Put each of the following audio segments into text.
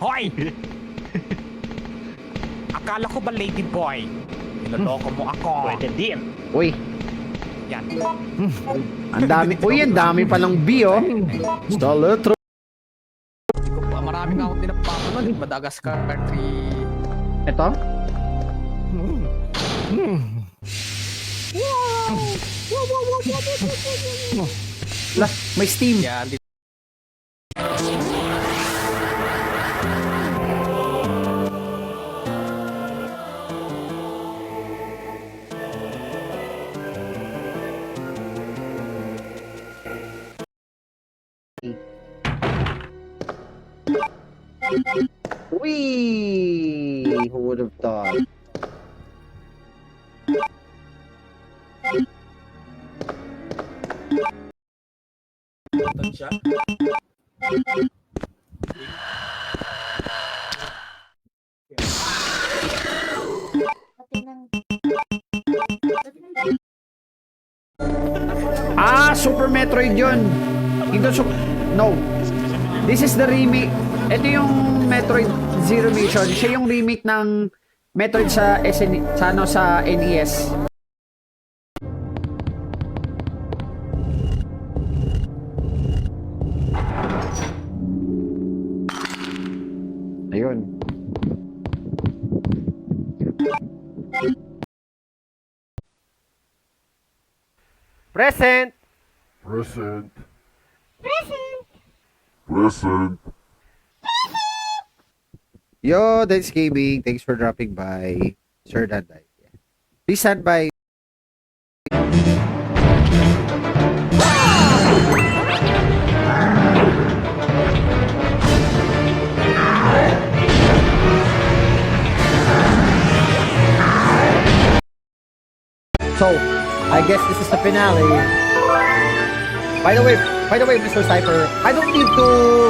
Hoy! Akala ko ba lady boy? Niloloko mo ako. Pwede din. Uy, Yan. ang dami. Uy, ang dami palang B, oh. Staletro. Marami nga akong tinapakunan. Madagascar 3. Ito? La, may steam. Yan. Wee! Who would have thought? Siya. Ah, Super Metroid yun. Ito, no. This is the remake. Ito yung Metroid Zero Mission. Siya yung remake ng Metroid sa sa NES. Ayun. Present! Present. Present. Yo, that's gaming. Thanks for dropping by. Sir Danday. Please stand by. So, I guess this is the finale. By the way, Mr. Cypher, I don't need to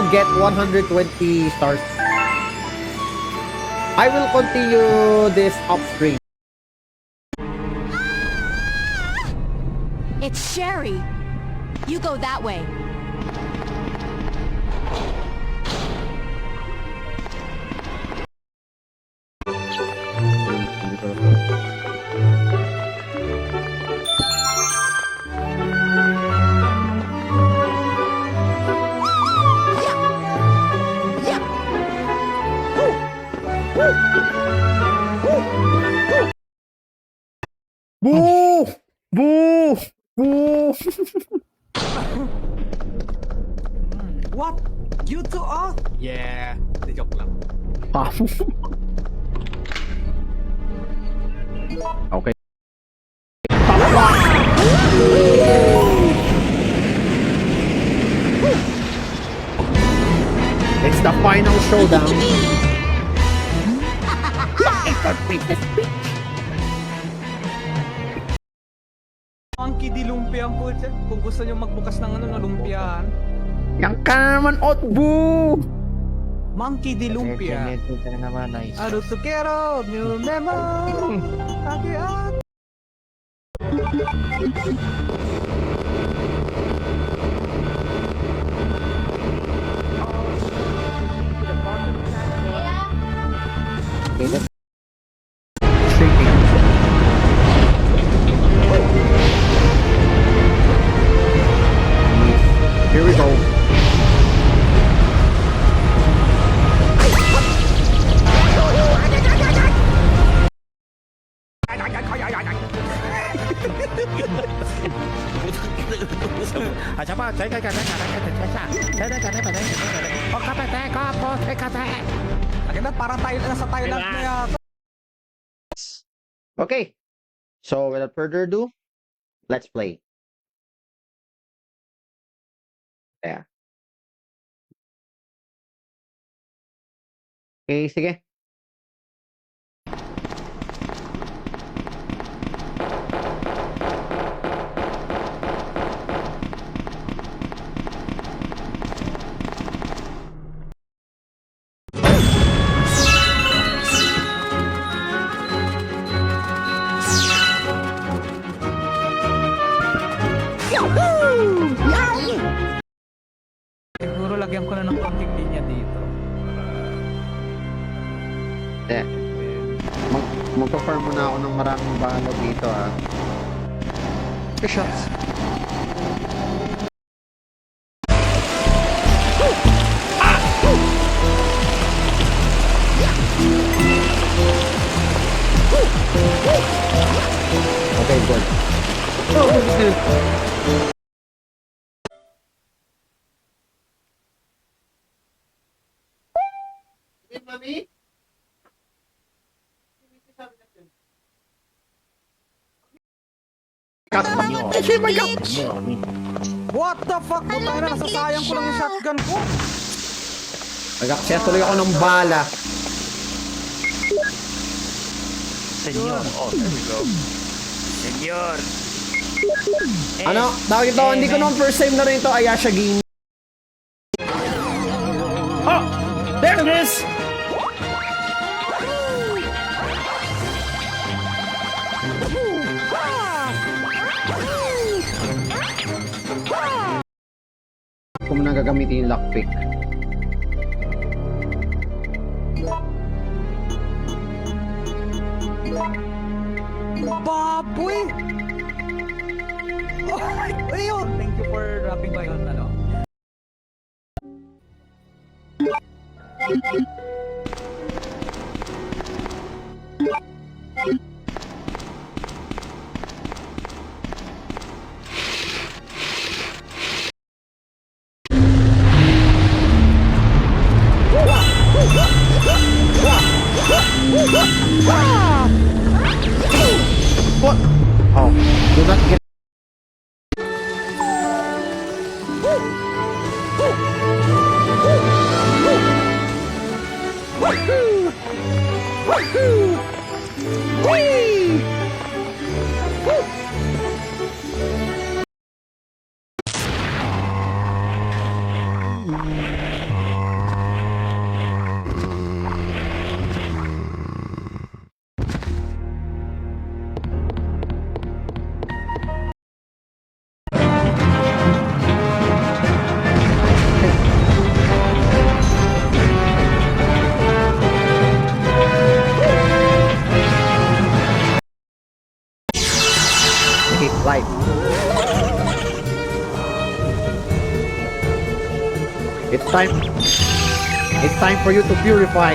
get 120 stars. I will continue this off stream. It's Sherry. You go that way. Boo! Boo! Boo! What? You two are? Yeah. Di joke lang. Ah. Okay. It's the final showdown. Monkey di lumpian po dyan. Kung gusto nyo magbukas ng na lumpian. Yang ka naman, Otbu! Monkey di lumpia. Medyo ka naman, nice. Arusukero, new memo. Agiat. Okay, let's shaking. Here we go. Agad na, parang tayo nasa Thailand na yata. Okay. So without further ado, let's play. Yeah. Okay, sige. Siguro lagyan ko na ng konting linya dito. Hindi. Magpa-farm muna ako ng maraming bala dito shots. Okay, good. Mami? What the fuck? Putang ina, nasasayang ko lang yung shotgun ko. Nag-aksaya tuloy ako ng bala. Senyor. Oh, there we go. Senyor. Ano? Tawag ito, hindi ko naman first time na rin ito, Ayasha game. Oh! There it is! Kung nang gagamitin yung lockpick. Baboy! Oh, ayun! Thank you for dropping by on ano. What? Oh, do not get. Life. It's time. It's time for you to purify.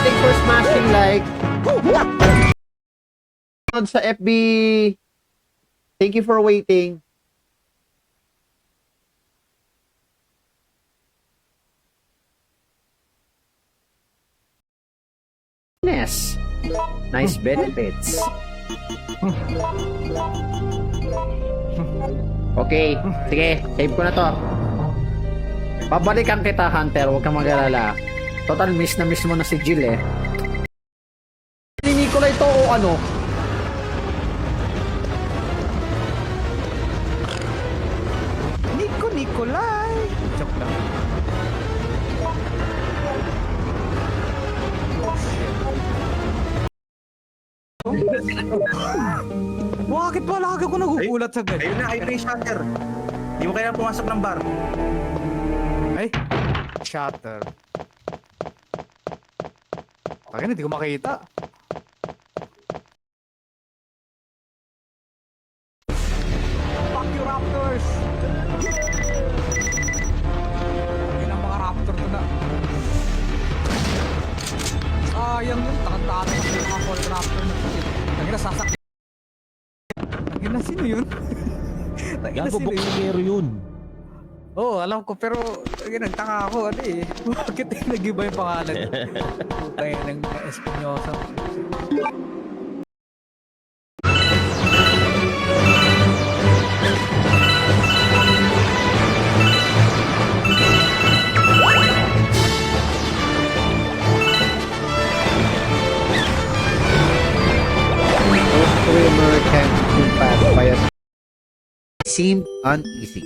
Thanks for smashing like. Sa FB. Thank you for waiting. Yes. Nice benefits. Okay, sige, save ko na to. Babalikan kita, Hunter, huwag kang mag-alala. Total miss na miss mo na si Jill eh. Ni Nicolay to o ano? Nicolay! Joke lang. Bakit ba lagi ako nagugulat sa ganyan? Ayun na yung shutter. Hindi mo kailangan pumasok ng bar. Ay, shutter. Bakit hindi ko makita? Fuck you, Raptors! Ayun ang mga Raptor to na. Sayang yun, takot-takot na mga Cold Raptor na shit. Tagina, sasakit. Tagina, sino yun? Tagina, Gago, sino yun? boksingero yun. Oo, alam ko, pero nagtaka ako, ano eh. Bakit nag-iba yung pangalan? Putay ng Espinosa. seemed uneasy.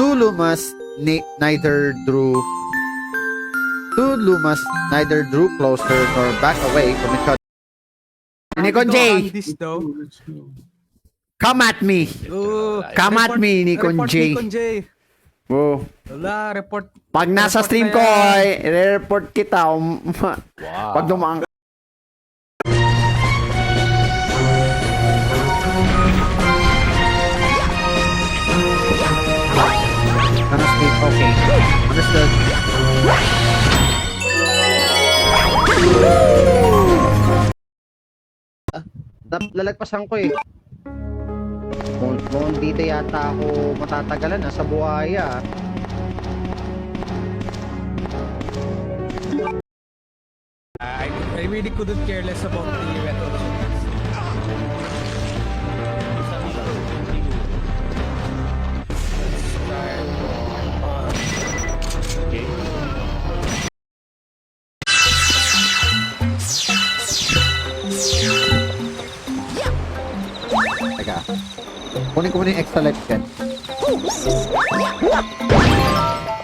Two Lumas neither drew closer nor back away from each other. Nikon J, This though. come at me. Come at me, Nikon Report J. Nikon J. Oh. Wala, report. Pag nasa Report stream na ko, yan. i-report kita. Pag dumaan ka. Honestly, okay. Understood. Lalagpasan ko eh. Kung dito yata ako matatagalan sa buhaya. I really couldn't care less about the retro shooters. Teka. Kunin ko muna yung extra life dyan.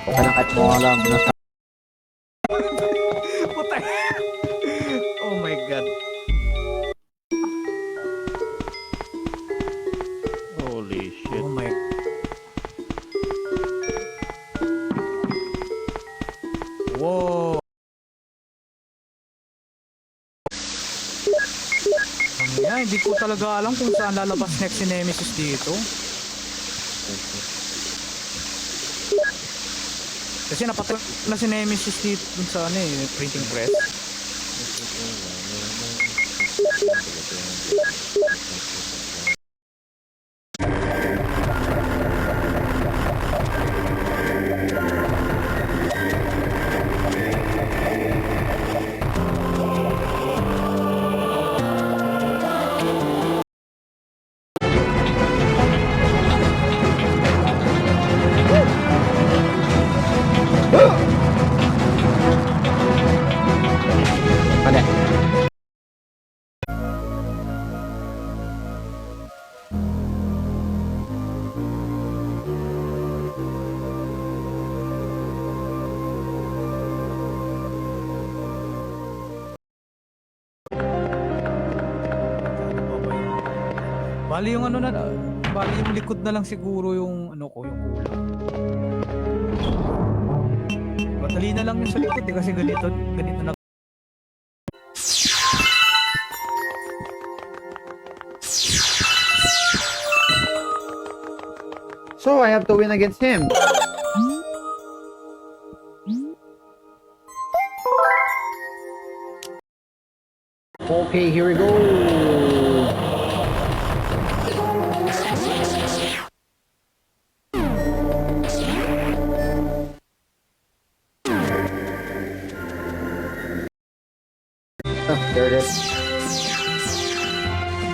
Okay lang kahit mo alam na sa... Putay. Oh my god. Holy shit. Oh my. Whoa. Hindi ko talaga alam kung saan lalabas next si Nemesis dito. Kasi napatay na si Nemesis dito dun sa ano eh, printing press. Mali. Bali yung ano na, bali yung likod na lang siguro yung ano ko, yung kulang. Madali na lang yung sa likod eh, kasi ganito na. So, I have to win against him. Okay, here we go. There it is.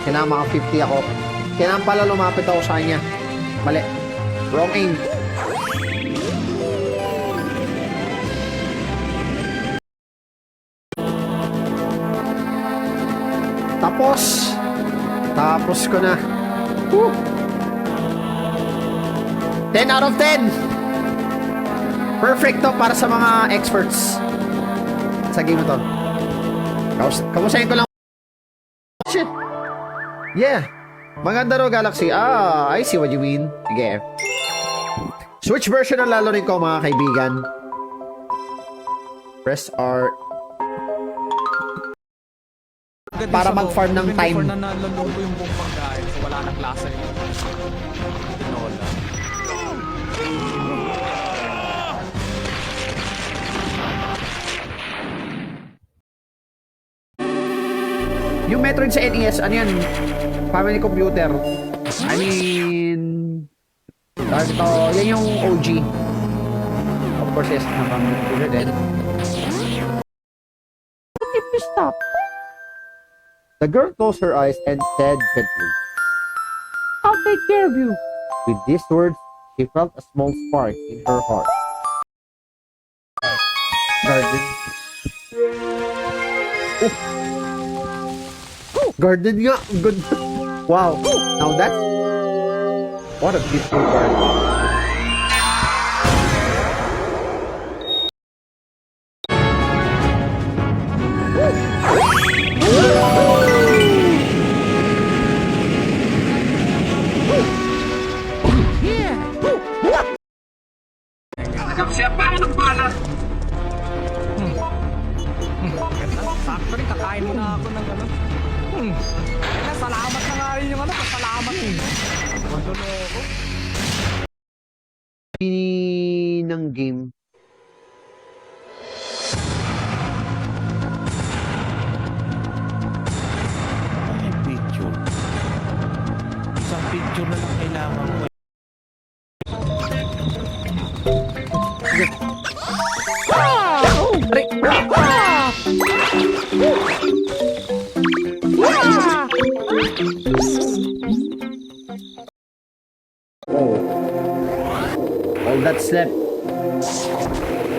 Kailangan maka 50 ako. Kailangan pala lumapit ako sa kanya. Mali. Wrong aim. Tapos ko na. Woo! 10 out of 10! Perfect to para sa mga experts sa game na to. Kamusahin ko lang. Shit! Yeah! Maganda ro Galaxy. I see what you mean. Okay. Switch version ang lalaroin ko mga kaibigan. Press R para mag-farm ng time. Before na naluluto yung buong pagkain, so wala nang lasa yung tinola. Yung Metroid sa NES, ano yan? Family computer. I mean... yan yung OG. Of course, yes, na family computer din. If you stop. The girl closed her eyes and said gently, "I'll take care of you." With these words, she felt a small spark in her heart. Garden. Oh. Oh. Garden nga. Good. Wow. Now that's... What a beautiful garden. Sakto rin, kakain mo na ako ng ano. Salamat na nga rin yung ano, salamat eh. Manloloko. Ng game. Ay, picture. Isang picture na lang kailangan mo. All that's left.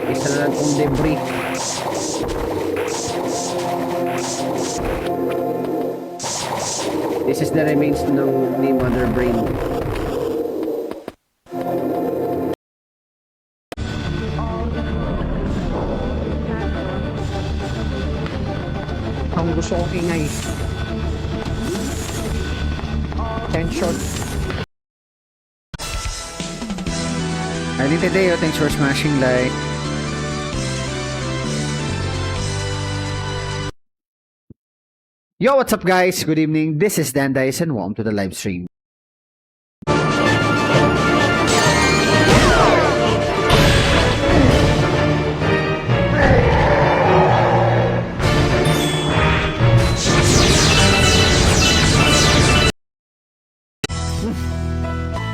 Isa na lang kong debris. This is the remains ni Mother Brain. Ang gusto kong ingay. Tension. Arlene Tadeo, thanks for smashing like. Yo, what's up guys? Good evening. This is Dan Dice and welcome to the live stream.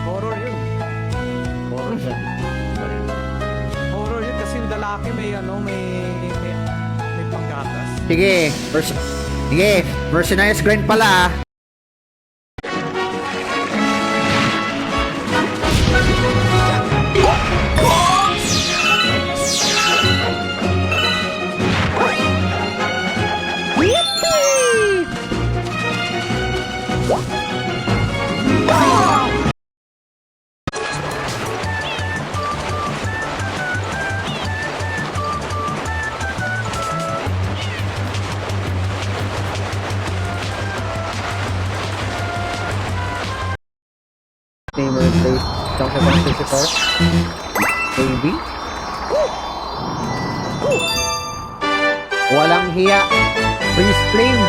Horror yun. Horror yun kasi yung lalaki may ano, may panggatas. Sige, Mercenaries Grind pala ah. Gamer plays Donkey Kong 64. Baby. Walang hiya. Freeze flame.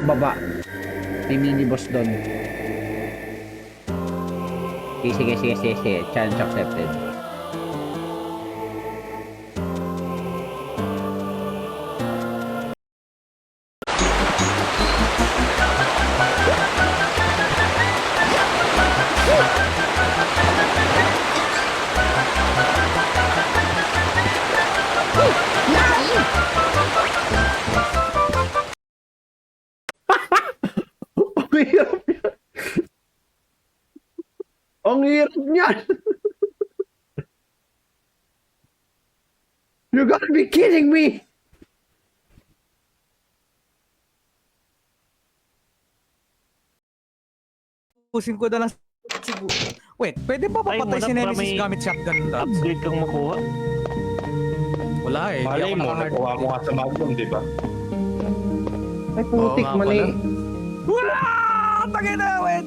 Baba. May mini boss doon. Sige. Challenge accepted. Ang hirap niyan. You gotta be kidding me. Pusin ko na lang siguro. Wait, pwede ba papatay si Nemesis gamit shotgun dots? Upgrade kang makuha. Wala eh. di Malay ako mo, naka-hard. nakuha mo nga sa Magnum, di ba? Ay, putik, Oo nga mali. pala. Wala! Tangina, wait!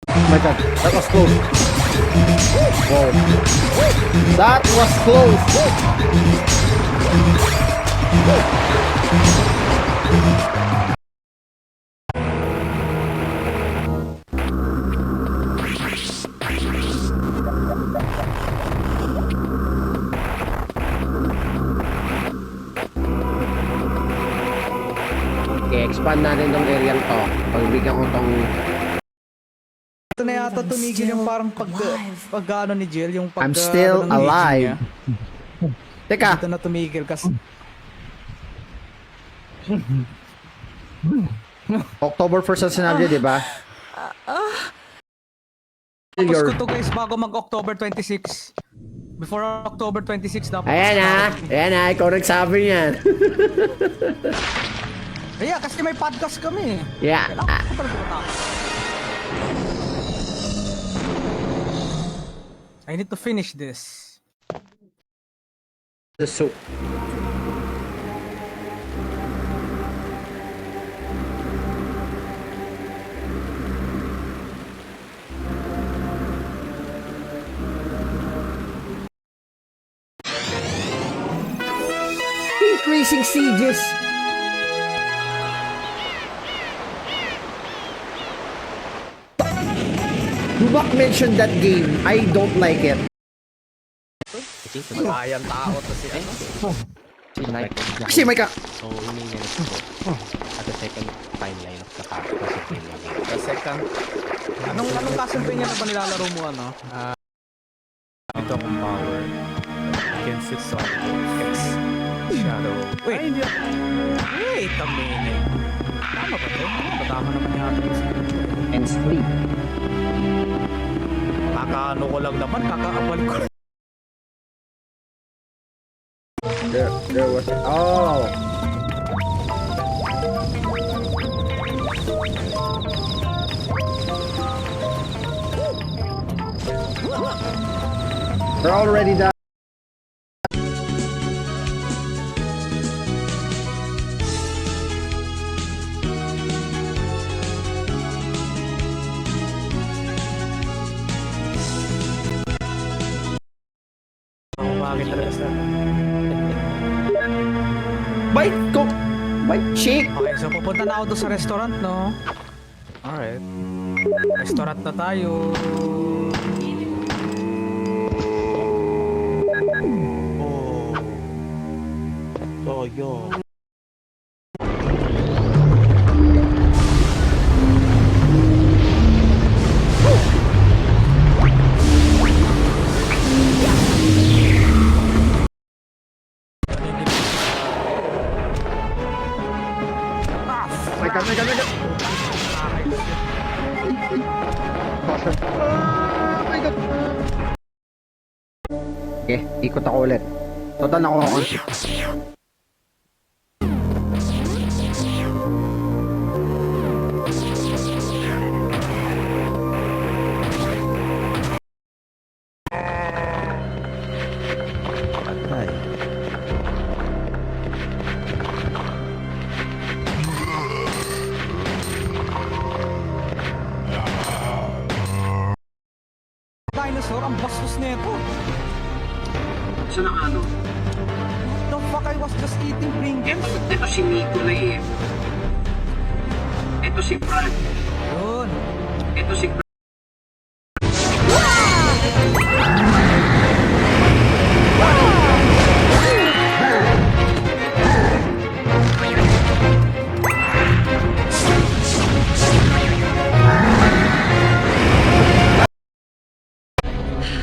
Oh my god, that was close. Wow. That was close. expand natin tong area to. Pagbigyan ko tong... Ito na yata tumigil yung parang pag ano ni Jill, yung pag I'm still ano ng aging alive. niya. Teka, Ito na tumigil kasi October 1st ang sinabi, di ba? tapos ko to guys bago mag-October 26. Before October 26 dapat. Ayan na, ikaw nagsabi niyan. Yeah, kasi may podcast kami. Yeah. Kailangan ko talaga matapos. I need to finish this. The soup. Increasing sieges. Lubak mentioned that game. I don't like it. Sayang tao to si ano. Kasi may ka... So, ini-minutes ko at the second timeline of the Castlevania game. The second. Anong Castlevania na ba nilalaro mo ano? Ito akong power against its son, X Shadow. Wait a minute. Tama ba ito? Tama naman yata kasi. And sleep. Kakaano ko lang naman, kakaabalik ko. There was... Oh! We're already done. Bakit talaga sa... Bite ko! Bite shake! Okay, so pupunta na ako doon sa restaurant, no? Alright. Restaurant na tayo. Oh, yo. My God, my God, my God! Caution. Ah, my God! Okay, ikot ako ulit. Total na ako on. Patay. Dinosaur, ang bastos nito. Saan ang ano? The fuck, I was just eating Pringles. Ito si Nico na eh. Ito si Brad. Yun. Ito si Brad.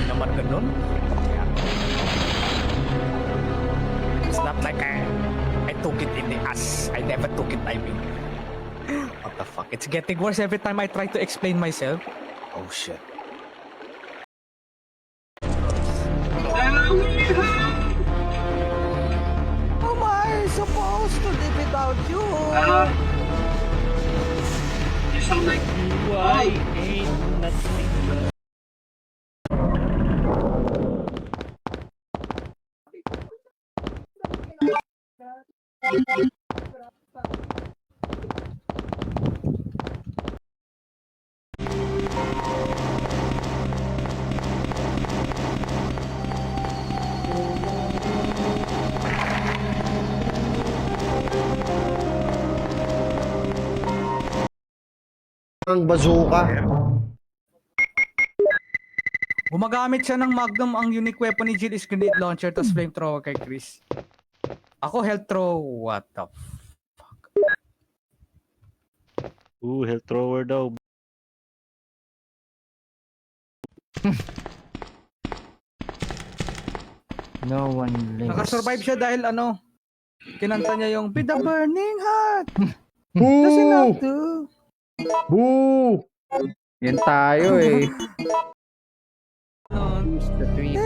Naman ganun. It's not like I took it in the ass. I never took it, I mean. What the fuck? It's getting worse every time I try to explain myself. Oh shit. How am I supposed to live without you? You sound like... Why ain't nothing? Ang bazooka. Gumagamit siya ng Magnum. Ang unique weapon ni Jill is grenade launcher tas flamethrower kay Chris. Ako health throw. What the fuck? Health thrower daw. No one lives. Nakasurvive siya dahil ano, kinanta niya yung Be the burning heart. Boo! Does enough to. Boo! Yan tayo eh. The three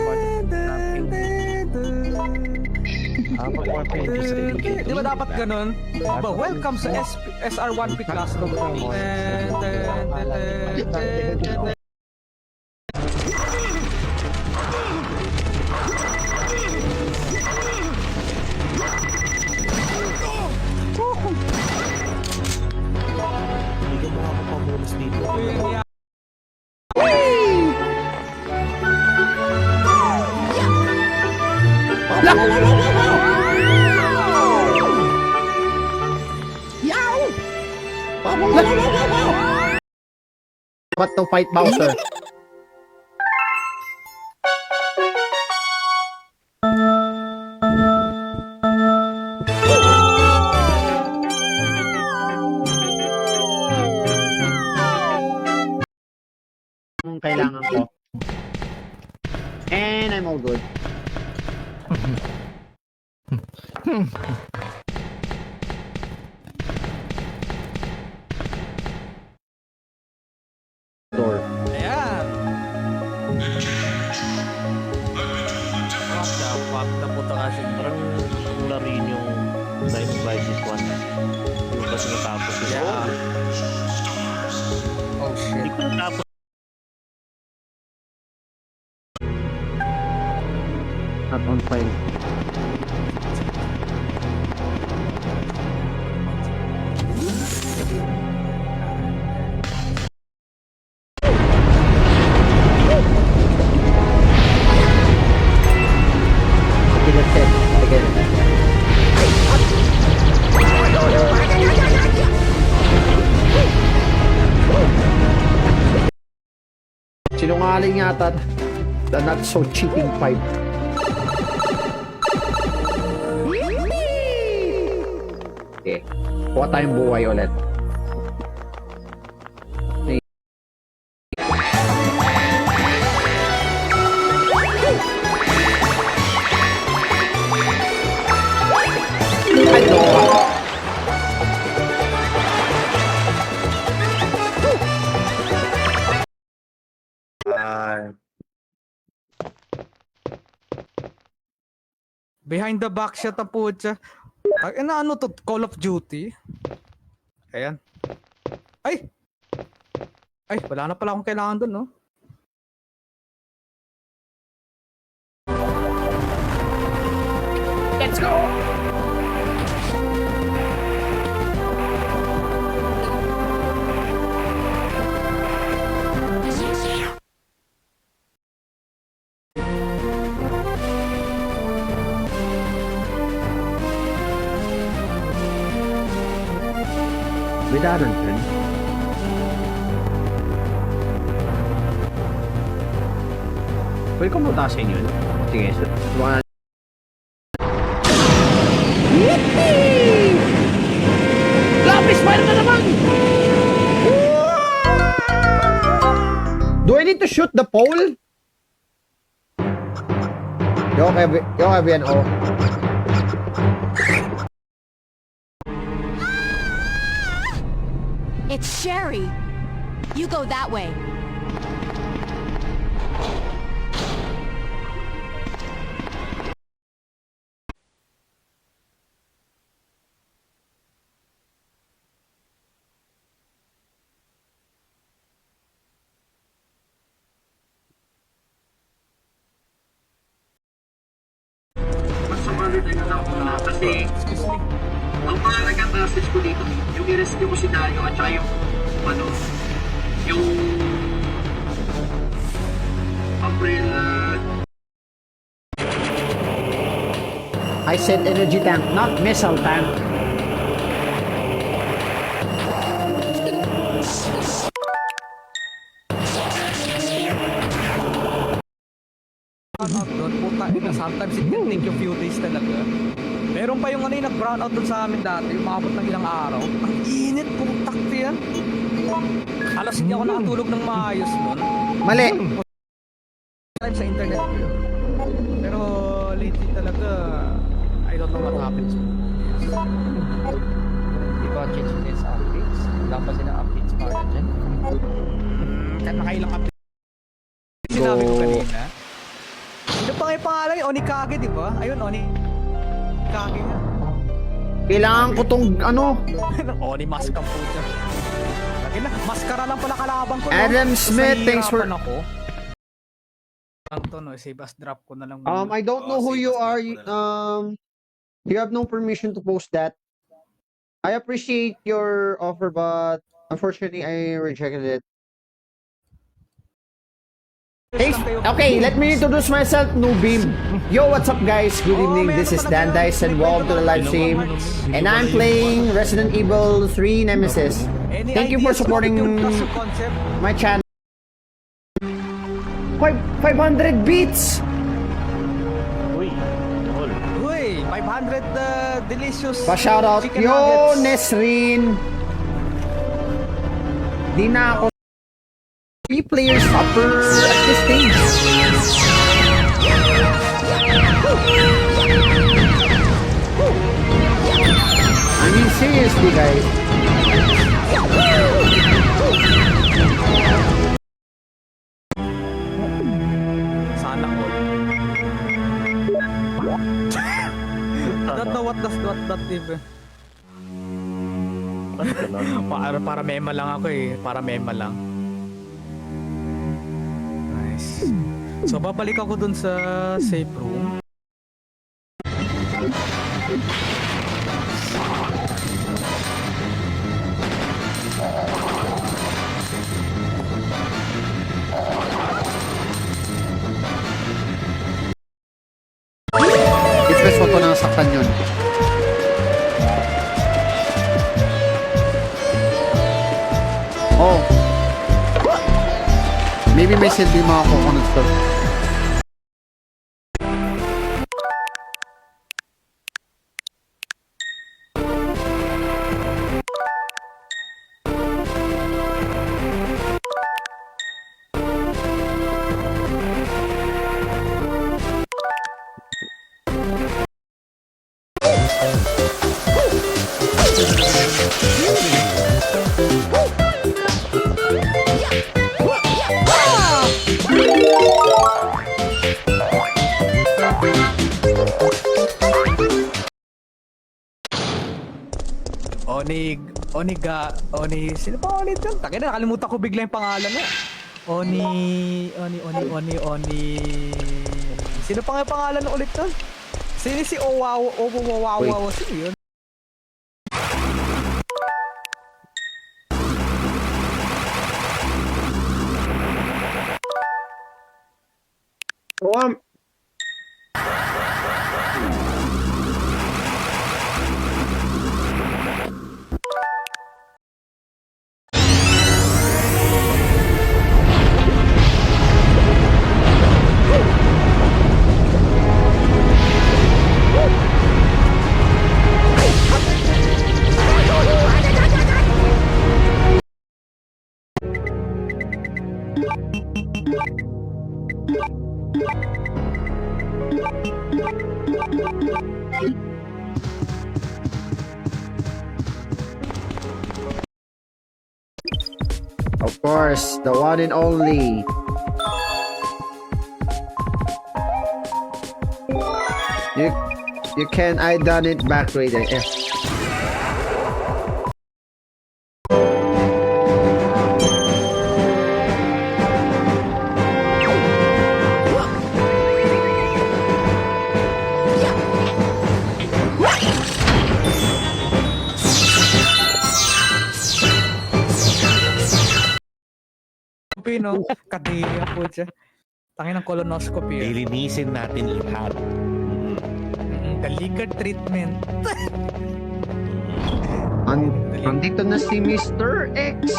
Di ba dapat ganun? Ba, welcome sa SR1P Classroom. Hindi mo ako pamulas dito. What to fight Bowser? Kung kailangan ko. And I'm all good. Door. Ayan. What the fuck? Napunta ka siya. Parang larin yung Time Crisis 1. Yung ba sinatapos yun? Yeah. Oh Hindi shit. ko natapos. Not on file. Okay, that's it. Again. Sinungaling yata the not so cheating pipe. Okay. Kuha tayong buhay ulit. Behind the back shot ang putya. Ay, ano to? Call of Duty? Ayan. Ay! Ay, wala na pala akong kailangan dun, no? Let's go! Without a pen. Pwede ko mutasin yun. Sige, so, one. Lapis, mayroon na naman! Do I need to shoot the pole? Yo, Evian, oh. It's Sherry. You go that way. Kasi ang mahalagang message ko dito, yung i-rescue ko si Dario at saka yung ano, yung umbrella. I said energy tank, not missile tank. Ano doon? Puta, sometimes it can take you few days talaga. Meron pa yung ano yung nag-brown out dun sa amin dati, umabot ng ilang araw. Ang init, putak yan. Alas hindi ako nakatulog ng maayos nun. Mali. Time sa internet ko yun. Pero lately talaga, I don't know what happens. Di ba change din sa updates? Wala pa silang updates para dyan. Kahit nakailang updates. Sinabi ko kanina. Ano pa nga yung pangalan niya? Onikage, di ba? Ayun, Onikage nga. Kailangan ko tong ano, Oni mask ang puta. Lagi na, maskara lang pala kalaban ko. Adam Tapos Smith, thanks for... nahihirapan ako. Ang to, no, save as drop ko na lang. I don't know who you are. You have no permission to post that. I appreciate your offer, but unfortunately, I rejected it. Hey, okay, let me introduce myself, Noobim. Yo, what's up, guys? Good evening. This is Dan Dice, and welcome to the live stream. And I'm playing Resident Evil 3 Nemesis. Thank you for supporting my channel. 500 beats. Uy, tol. Uy, 500 delicious Pa-shoutout. chicken Yo, nuggets. Nesrin. Di na ako 3 players upper at this stage. I mean, seriously, guys. Sana all. I don't know what that even. Para mema lang ako eh. Para mema lang. Nice. So babalik ako dun sa safe room. It's best wag ko nang saktan yun. Oh. Maybe may silbi mga coconut to. Sino pa ulit yun? Taka na, nakalimutan ko bigla yung pangalan niya. Oni. Sino pa nga yung pangalan ulit yun? Sino si Owawawawawawawa? Sino yun? Oh, of course, the one and only. You can I done it back right there. Pino, kadiri po siya. Tangin ng colonoscopy. Lilinisin natin lahat. The liquor treatment. Andito na si Mr. X.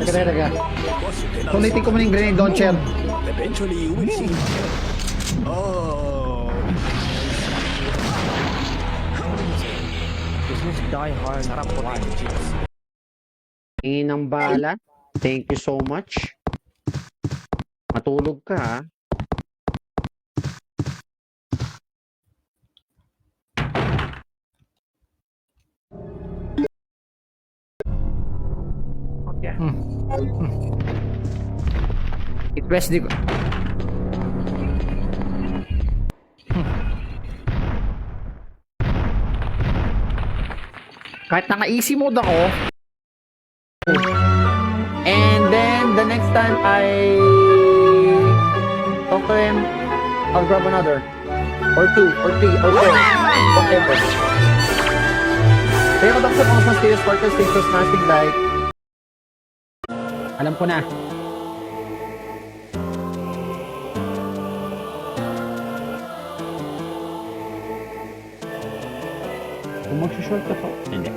Teka. Sulitin ko muna yung grenade launcher. Eventually, you will see. Oh. This is Die Hard. Sarap po tayo, chicks. Inang bala. Thank you so much. Matulog ka, ha? Okay. I-press di ko. Kahit naka-easy mode ako. And then, the next time I talk to him, I'll grab another. Or two, or three, or four. Whatever. Kaya ko sa mga Steel Sparkle Station Smashing Light. Alam ko na. Kung mag-short ka pa. Hindi.